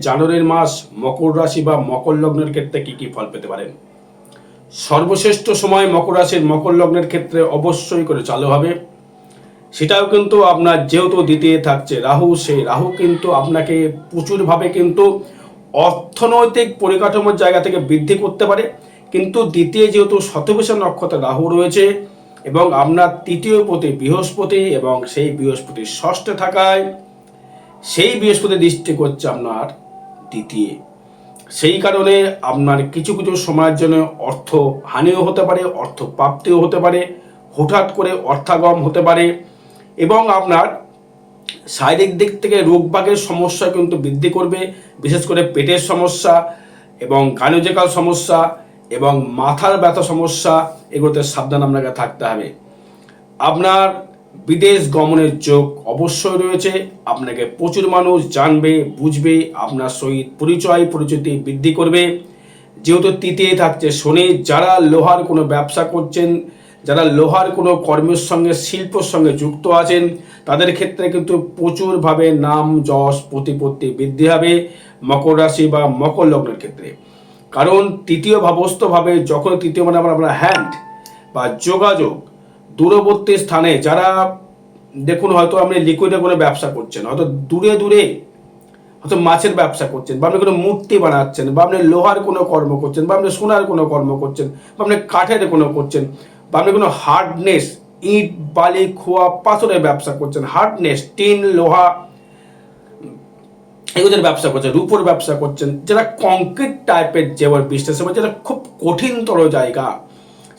জানুয়ারির মাস মকর রাশি বা মকর লগ্নের ক্ষেত্রে কি কি ফল পেতে পারেন। সর্বশ্রেষ্ঠ সময় মকর রাশির মকর লগ্নের ক্ষেত্রে অবশ্যই করে চালু হবে। সেটাও কিন্তু আপনার যেহেতু দ্বিতীয় থাকছে রাহু, সেই রাহু কিন্তু আপনাকে প্রচুরভাবে কিন্তু অর্থনৈতিক পরিকাঠামোর জায়গা থেকে বৃদ্ধি করতে পারে। কিন্তু দ্বিতীয় যেহেতু শতভিষা নক্ষত্রে রাহু রয়েছে এবং আপনার তৃতীয় পতি বৃহস্পতি এবং সেই বৃহস্পতি ষষ্ঠে থাকায় সেই বৃহস্পতি দৃষ্টি করছে আপনার দ্বিতীয়। সেই কারণে আপনার কিছু কিছু সময়ের জন্য অর্থ হানিও হতে পারে, অর্থ প্রাপ্তিও হতে পারে, হঠাৎ করে অর্থাগম হতে পারে এবং আপনার শারীরিক দিক থেকে রোগবাগের সমস্যা কিন্তু বৃদ্ধি করবে। বিশেষ করে পেটের সমস্যা এবং গাইনোকোজিক্যাল সমস্যা এবং মাথার ব্যথা সমস্যা, এগুলোতে সাবধান আপনাকে থাকতে হবে। আপনার বিদেশ গমনের যোগ অবশ্যই রয়েছে। আপনাকে প্রচুর মানুষ জানবে, বুঝবে, আপনার সহিত পরিচিতি বৃদ্ধি করবে। যেহেতু তৃতীয় থাকছে শনি, যারা লোহার কোনো ব্যবসা করছেন, যারা লোহার কোনো কর্মের সঙ্গে শিল্পর সঙ্গে যুক্ত আছেন, তাদের ক্ষেত্রে কিন্তু প্রচুরভাবে নাম যশ প্রতিপত্তি বৃদ্ধি হবে মকর রাশি বা মকর লগ্নের ক্ষেত্রে। কারণ তৃতীয় ভাবস্থভাবে যখন তৃতীয় মানে আপনার হ্যান্ড বা যোগাযোগ, দূরবর্তী স্থানে যারা দেখুন হয়তো আপনি লিকুইডে কোনো ব্যবসা করছেন, হয়তো দূরে হয়তো মাছের ব্যবসা করছেন, বা আপনি কোনো মূর্তি বানাচ্ছেন, বা আপনি লোহার কোনো কর্ম করছেন, বা আপনি সোনার কোনো কর্ম করছেন, বা আপনি কাঠের কোনো করছেন, বা আপনি কোনো হার্ডনেস ইট বালি খোয়া পাথরের ব্যবসা করছেন, হার্ডনেস টিন লোহা এগুলোর ব্যবসা করছেন, রূপোর ব্যবসা করছেন, যারা কংক্রিট টাইপের যে বিজনেস হবে, যেটা খুব কঠিনতর জায়গা,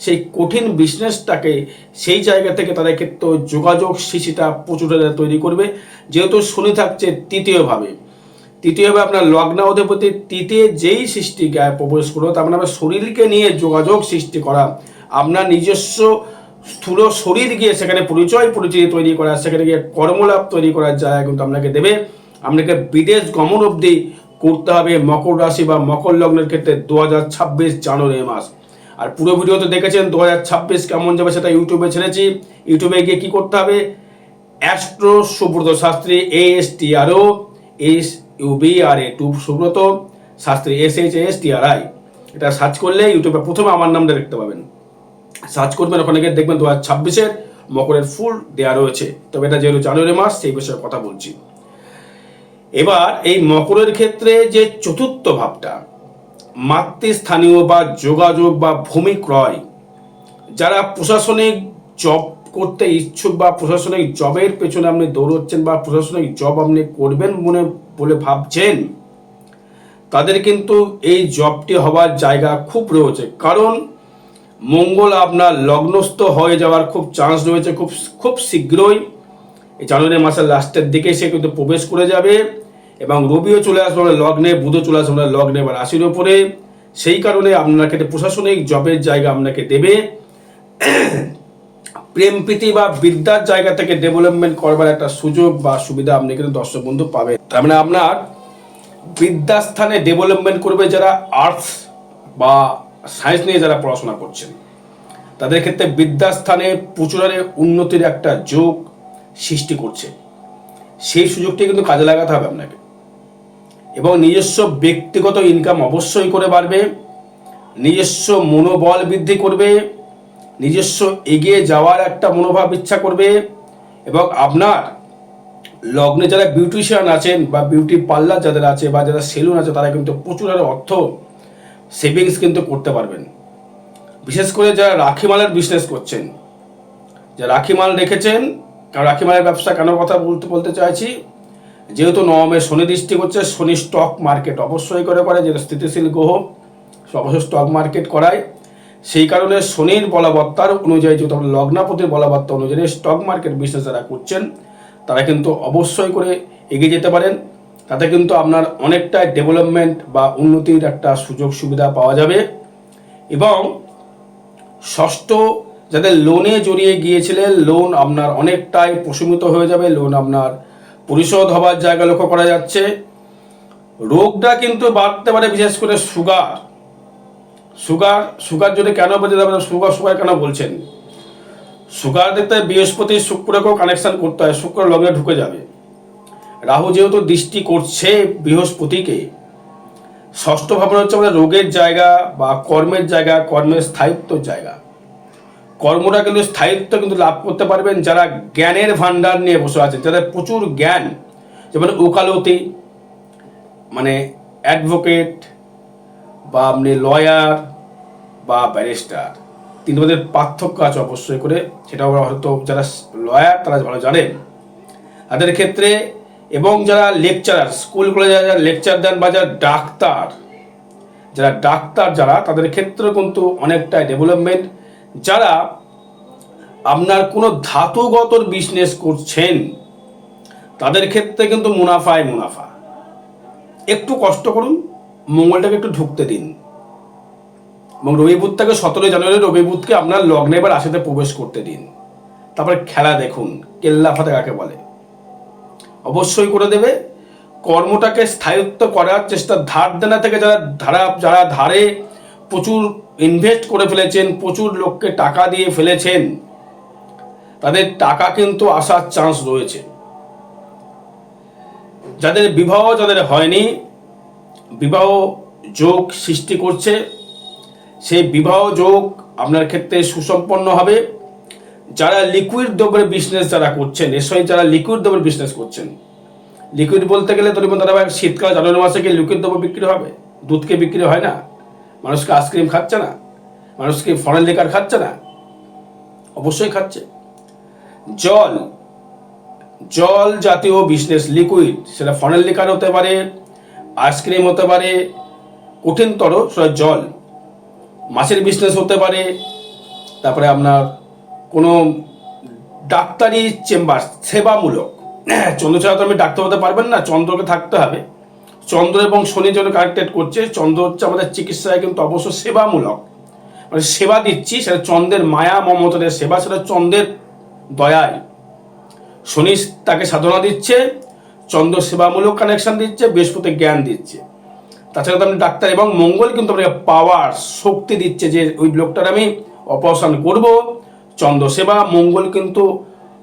সেই কঠিন বিজনেসটাকে সেই জায়গা থেকে তাদের ক্ষেত্রে যোগাযোগ শিশিটা প্রচুর তৈরি করবে। যেহেতু শনি থাকছে তৃতীয়ভাবে আপনার লগ্ন অধিপতি তৃতীয় যেই সৃষ্টিকায় প্রবেশ করো, তার মানে আপনার শরীরকে নিয়ে যোগাযোগ সৃষ্টি করা, আপনার নিজস্ব স্থূল শরীর গিয়ে সেখানে পরিচিতি তৈরি করা, সেখানে গিয়ে কর্মলাভ তৈরি করার জায়গা কিন্তু আপনাকে দেবে। আপনাকে বিদেশ গমন অবধি করতে হবে মকর রাশি বা মকর লগ্নের ক্ষেত্রে 2026 জানুয়ারি মাস। আর পুরো ভিডিও তো দেখেছেন 2026 কেমন যাবে সেটা ইউটিউবে ছেড়েছি। ইউটিউবে গিয়ে কি করতে হবে, astro Subrata Shastri ASTROSUBRA Subrata Shastri SHASTRI, এটা সার্চ করলে ইউটিউবে প্রথমে আমার নামটা দেখতে পাবেন। সার্চ করবেন, ওখানে গিয়ে দেখবেন 2026 মকরের ফুল দেওয়া রয়েছে। তবে এটা যেহেতু জানুয়ারি মাস, সেই বিষয়ে কথা বলছি। এবার এই মকরের ক্ষেত্রে যে চতুর্থ ভাবটা মাতৃস্থানীয় বা যোগাযোগ বা ভূমি ক্রয়, যারা প্রশাসনিক জব করতে ইচ্ছুক বা প্রশাসনিক জবের পেছনে আপনি দৌড়চ্ছেন বা প্রশাসনিক জব আপনি করবেন বলে ভাবছেন, তাদের কিন্তু এই জবটি হওয়ার জায়গা খুব রয়েছে। কারণ মঙ্গল আপনার লগ্নস্থ হয়ে যাওয়ার খুব চান্স রয়েছে খুব শীঘ্রই। এই জানুয়ারি মাসের লাস্টের দিকে সে কিন্তু প্রবেশ করে যাবে এবং রবিও চলে আসবে লগ্নে, বুধও চলে আসবে লগ্নে বা রাশির ওপরে। সেই কারণে আপনাকে প্রশাসনিক জবের জায়গা আপনাকে দেবে। প্রেম প্রীতি বা বিদ্যার জায়গা থেকে ডেভেলপমেন্ট করবার একটা সুযোগ বা সুবিধা আপনি কিন্তু দর্শক বন্ধু পাবেন। তার মানে আপনার বিদ্যাস্থানে ডেভেলপমেন্ট করবে যারা আর্টস বা সায়েন্স নিয়ে যারা পড়াশোনা করছেন, তাদের ক্ষেত্রে বিদ্যাস্থানে প্রচুর উন্নতির একটা যোগ সৃষ্টি করছে। সেই সুযোগটি কিন্তু কাজে লাগাতে হবে আপনাকে এবং নিজস্ব ব্যক্তিগত ইনকাম অবশ্যই করে বাড়বে, নিজস্ব মনোবল বৃদ্ধি করবে, নিজস্ব এগিয়ে যাওয়ার একটা মনোভাব ইচ্ছা করবে। এবং আপনার লগ্নে যারা বিউটিশিয়ান আছেন বা বিউটি পার্লার যাদের আছে বা যারা সেলুন আছে, তারা কিন্তু প্রচুর অর্থ সেভিংস কিন্তু করতে পারবেন। বিশেষ করে যারা রাখিমালের বিজনেস করছেন, যারা রাখিমাল রেখেছেন, কারণ রাখিমালের ব্যবসা কেন কথা বলতে চাইছি, যেহেতু নবমে শনি দৃষ্টি করছে, শনি স্টক মার্কেট অবশ্যই করে যেটা স্থিতিশীল গ্রহ, অবশ্যই স্টক মার্কেট করায়। সেই কারণে শনির বলবত্তার অনুযায়ী, যেহেতু আপনার লগ্নাপতির বলবত্তা অনুযায়ী স্টক মার্কেট বিজনেস যারা করছেন, তারা কিন্তু অবশ্যই করে এগিয়ে যেতে পারেন। তাতে কিন্তু আপনার অনেকটাই ডেভেলপমেন্ট বা উন্নতির একটা সুযোগ সুবিধা পাওয়া যাবে। এবং ষষ্ঠ, যাদের লোনে জড়িয়ে গিয়েছিলেন, লোন আপনার অনেকটাই প্রশমিত হয়ে যাবে, লোন আপনার পরিশোধ হবার জায়গা লক্ষ্য করা যাচ্ছে। রোগটা কিন্তু বাড়তে পারে, বিশেষ করে সুগার যদি কেন বলছে, সুগার কেন বলছেন, সুগার দেখতে বৃহস্পতি শুক্রকেও কানেকশন করতে হয়, শুক্র লগ্নে ঢুকে যাবে। রাহু যেহেতু দৃষ্টি করছে বৃহস্পতিকে, ষষ্ঠ ভাবনা হচ্ছে আমাদের রোগের জায়গা বা কর্মের জায়গা, কর্মের স্থায়িত্বর জায়গা। কর্মটা কিন্তু স্থায়িত্ব কিন্তু লাভ করতে পারবেন যারা জ্ঞানের ভান্ডার নিয়ে বসে আছেন, যাদের প্রচুর জ্ঞান, যেমন ওকালতি মানে অ্যাডভোকেট বা আপনি লয়ার বা ব্যারিস্টার, তিনটে মধ্যে পার্থক্য আছে অবশ্যই করে, সেটা হয়তো যারা লয়ার তারা ভালো জানেন তাদের ক্ষেত্রে, এবং যারা লেকচারার, স্কুল কলেজে যারা লেকচার দেন বা যারা ডাক্তার যারা তাদের ক্ষেত্রে কিন্তু অনেকটা ডেভেলপমেন্ট। যারা আপনার কোনো ধাতুগত বিজনেস করছেন তাদের ক্ষেত্রে কিন্তু মুনাফায় মুনাফা। একটু কষ্ট করুন, মঙ্গলটাকে একটু ঢুকতে দিন, এবং রবিবুধটাকে 17 জানুয়ারি রবিবুধকে আপনার লগ্নে বা রাশিতে প্রবেশ করতে দিন। তারপরে খেলা দেখুন, কেল্লা ফাতে কাকে বলে, অবশ্যই করে দেবে। কর্মটাকে স্থায়িত্ব করার চেষ্টা, ধার দেনা থেকে যারা ধারে প্রচুর ইনভেস্ট করে ফেলেছেন, প্রচুর লোককে টাকা দিয়ে ফেলেছেন, তাদের টাকা কিন্তু আসার চান্স রয়েছে। যাদের যাদের হয়নি, বিবাহ যোগ সৃষ্টি করছে, সেই বিবাহ যোগ আপনার ক্ষেত্রে সুসম্পন্ন হবে। যারা লিকুইড দ্রব্যের বিজনেস যারা করছেন, নিশ্চয়ই যারা লিকুইড দ্রব্যের বিজনেস করছেন, লিকুইড বলতে গেলে ধরুন দাদা ভাই শীতকাল জানুয়ারি মাসে কি লিকুইড দ্রব্য বিক্রি হবে? দুধকে বিক্রি হয় না, মানুষকে আইসক্রিম খাচ্ছে না, মানুষকে ফরেন লিকার খাচ্ছে না, অবশ্যই খাচ্ছে। জল জাতীয় বিজনেস লিকুইড, সেটা ফরেন লিকার হতে পারে, আইসক্রিম হতে পারে, কঠিনতর সেটা জল, মাছের বিজনেস হতে পারে, তারপরে আপনার কোনো ডাক্তারি চেম্বার সেবামূলক। চন্দ্র ছাড়া তো আমি ডাক্তার হতে পারবেন না, চন্দ্রকে থাকতে হবে। চন্দ্র এবং শনি যেন কানেক্টেড করছে, চন্দ্র হচ্ছে আমাদের চিকিৎসায় কিন্তু অবশ্য সেবামূলক, মানে সেবা দিচ্ছি, সেটা চন্দ্রের মায়া মমতাদের সেবা, সেটা চন্দ্রের দয়ায়। শনি তাকে সাধনা দিচ্ছে, চন্দ্র সেবামূলক কানেকশন দিচ্ছে, বৃহস্পতি জ্ঞান দিচ্ছে। তাছাড়া তো আপনি ডাক্তার, এবং মঙ্গল কিন্তু আপনাকে পাওয়ার শক্তি দিচ্ছে যে ওই লোকটার আমি অপারেশন করব। চন্দ্র সেবা, মঙ্গল কিন্তু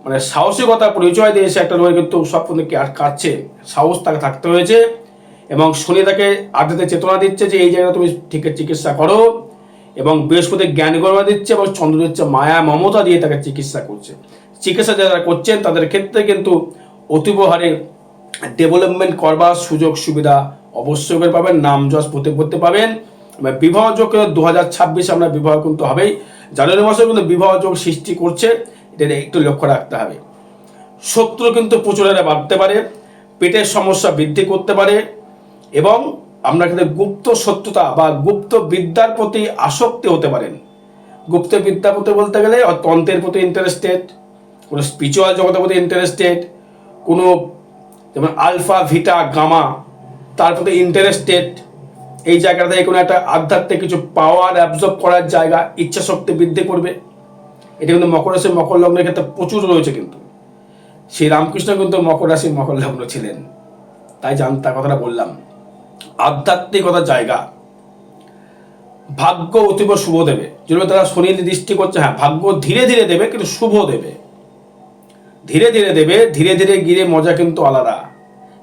মানে সাহসিকতা পরিচয় দিয়েছে, একটা রোগে কিন্তু সব পর্যন্ত কাটছে, সাহস তাকে থাকতে হয়েছে। এবং শনি তাকে আধ্যাত্মিক চেতনা দিচ্ছে যে এই জায়গায় তুমি ঠিক চিকিৎসা করো, এবং বৃহস্পতি জ্ঞান গর্বা দিচ্ছে, এবং চন্দ্র দিচ্ছে মায়া মমতা দিয়ে তাকে চিকিৎসা করছে। চিকিৎসা যারা করছেন তাদের ক্ষেত্রে কিন্তু অতীব হারে ডেভেলপমেন্ট করবার সুযোগ সুবিধা অবশ্যই করে পাবেন, নাম যশ প্রতিপত্তি পাবেন। বিবাহ যোগ 2026 আমরা বিবাহ কিন্তু হবেই, জানুয়ারি মাসে কিন্তু বিবাহ যোগ সৃষ্টি করছে, এটা একটু লক্ষ্য রাখতে হবে। শত্রু কিন্তু প্রচুর হারে বাড়তে পারে, পেটের সমস্যা বৃদ্ধি করতে পারে, এবং আপনার ক্ষেত্রে গুপ্ত শত্রুতা বা গুপ্ত বিদ্যার প্রতি আসক্তি হতে পারেন। গুপ্ত বিদ্যার প্রতি বলতে গেলে তন্ত্রের প্রতি ইন্টারেস্টেড, কোনো স্পিরিচুয়াল জগতের প্রতি ইন্টারেস্টেড, কোনো যেমন আলফা ভিটা গামা তার প্রতি ইন্টারেস্টেড, এই জায়গা থেকে কোনো একটা আধ্যাত্মিক কিছু পাওয়ার অ্যাবজর্ব করার জায়গা, ইচ্ছা শক্তি বৃদ্ধি করবে। এটা কিন্তু মকর রাশি মকর লগ্নের ক্ষেত্রে প্রচুর রয়েছে। কিন্তু শ্রী রামকৃষ্ণ কিন্তু মকর রাশি মকর লগ্ন ছিলেন, তাই তার কথাটা বললাম। আধ্যাত্মিকতার জায়গা, ভাগ্য অতীব শুভ দেবে। যদি তারা শনি দৃষ্টি করছে, হ্যাঁ ভাগ্য ধীরে ধীরে দেবে, কিন্তু শুভ দেবে, ধীরে ধীরে দেবে, ধীরে ধীরে গিয়ে মজা কিন্তু আলাদা।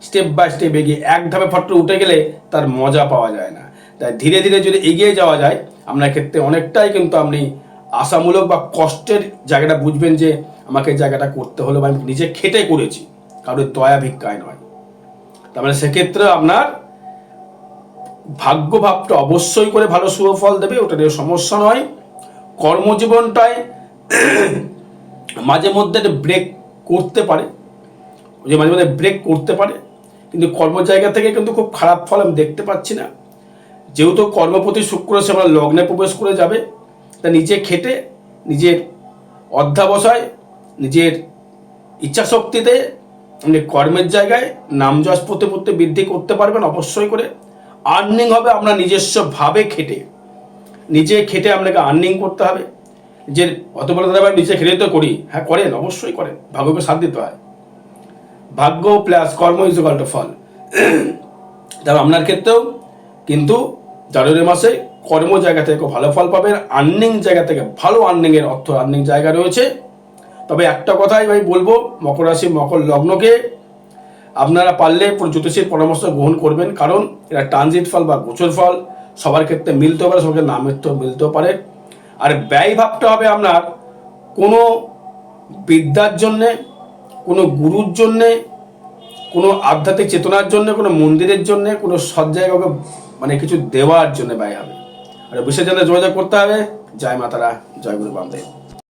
স্টেপ বাই স্টেপ এগিয়ে এক ধাপে ফট্ট উঠে গেলে তার মজা পাওয়া যায় না। তাই ধীরে ধীরে যদি এগিয়ে যাওয়া যায় আপনার ক্ষেত্রে অনেকটাই কিন্তু আপনি আশামূলক বা কষ্টের জায়গাটা বুঝবেন যে আমাকে জায়গাটা করতে হলো বা আমি নিজে খেটে করেছি, কারোর দয়া ভিক্ষায় নয়। তার মানে সেক্ষেত্রে আপনার ভাগ্য ভাবটা অবশ্যই করে ভালো সুফল দেবে, ওটা নিয়ে সমস্যা নয়। কর্মজীবনটায় মাঝে মধ্যে ব্রেক করতে পারে, যে মাঝে মাঝে ব্রেক করতে পারে, কিন্তু কর্ম জায়গা থেকে কিন্তু খুব খারাপ ফল আমি দেখতে পাচ্ছি না। যেহেতু কর্মপতি শুক্র সে আমার লগ্নে প্রবেশ করে যাবে, তা নিজে খেটে নিজের অধ্যাবসায়, নিজের ইচ্ছা শক্তিতে আপনি কর্মের জায়গায় নাম যশ প্রতিপত্তি বৃদ্ধি করতে পারবেন অবশ্যই করে। আর্নিং হবে আপনার নিজস্বভাবে খেটে, নিজে খেটে আপনাকে আর্নিং করতে হবে। নিজের অত বড় দাদা নিজে খেটে তো করি, হ্যাঁ করেন, অবশ্যই করেন, ভাগ্যকে সাথ দিতে হয়। ভাগ্য প্লাস কর্ম ইজ ইকুয়াল টু ফল। তবে আপনার ক্ষেত্রেও কিন্তু জানুয়ারি মাসে কর্ম জায়গা থেকে ভালো ফল পাবেন, আর্নিং জায়গা থেকে ভালো আর্নিংয়ের অর্থ আর্নিং জায়গা রয়েছে। তবে একটা কথাই ভাই বলবো, মকর রাশি মকর লগ্নকে আপনারা পারলে জ্যোতিষীর পরামর্শ গ্রহণ করবেন, কারণ এটা ট্রানজিট ফল বা গোচর ফল, সবার ক্ষেত্রে মিলতে পারে, সবার ক্ষেত্রে নামের তো মিলতেও পারে। আর ব্যয় ভাবতে হবে আপনার কোনো বিদ্যার জন্যে, কোনো গুরুর জন্যে, কোনো আধ্যাত্মিক চেতনার জন্য, কোনো মন্দিরের জন্য, কোনো সৎ জায়গাকে মানে কিছু দেওয়ার জন্য ব্যয় হবে। আর বিশেষ জন্য যোগাযোগ করতে হবে। জয় মাতারা, জয় গুরু বামদেব।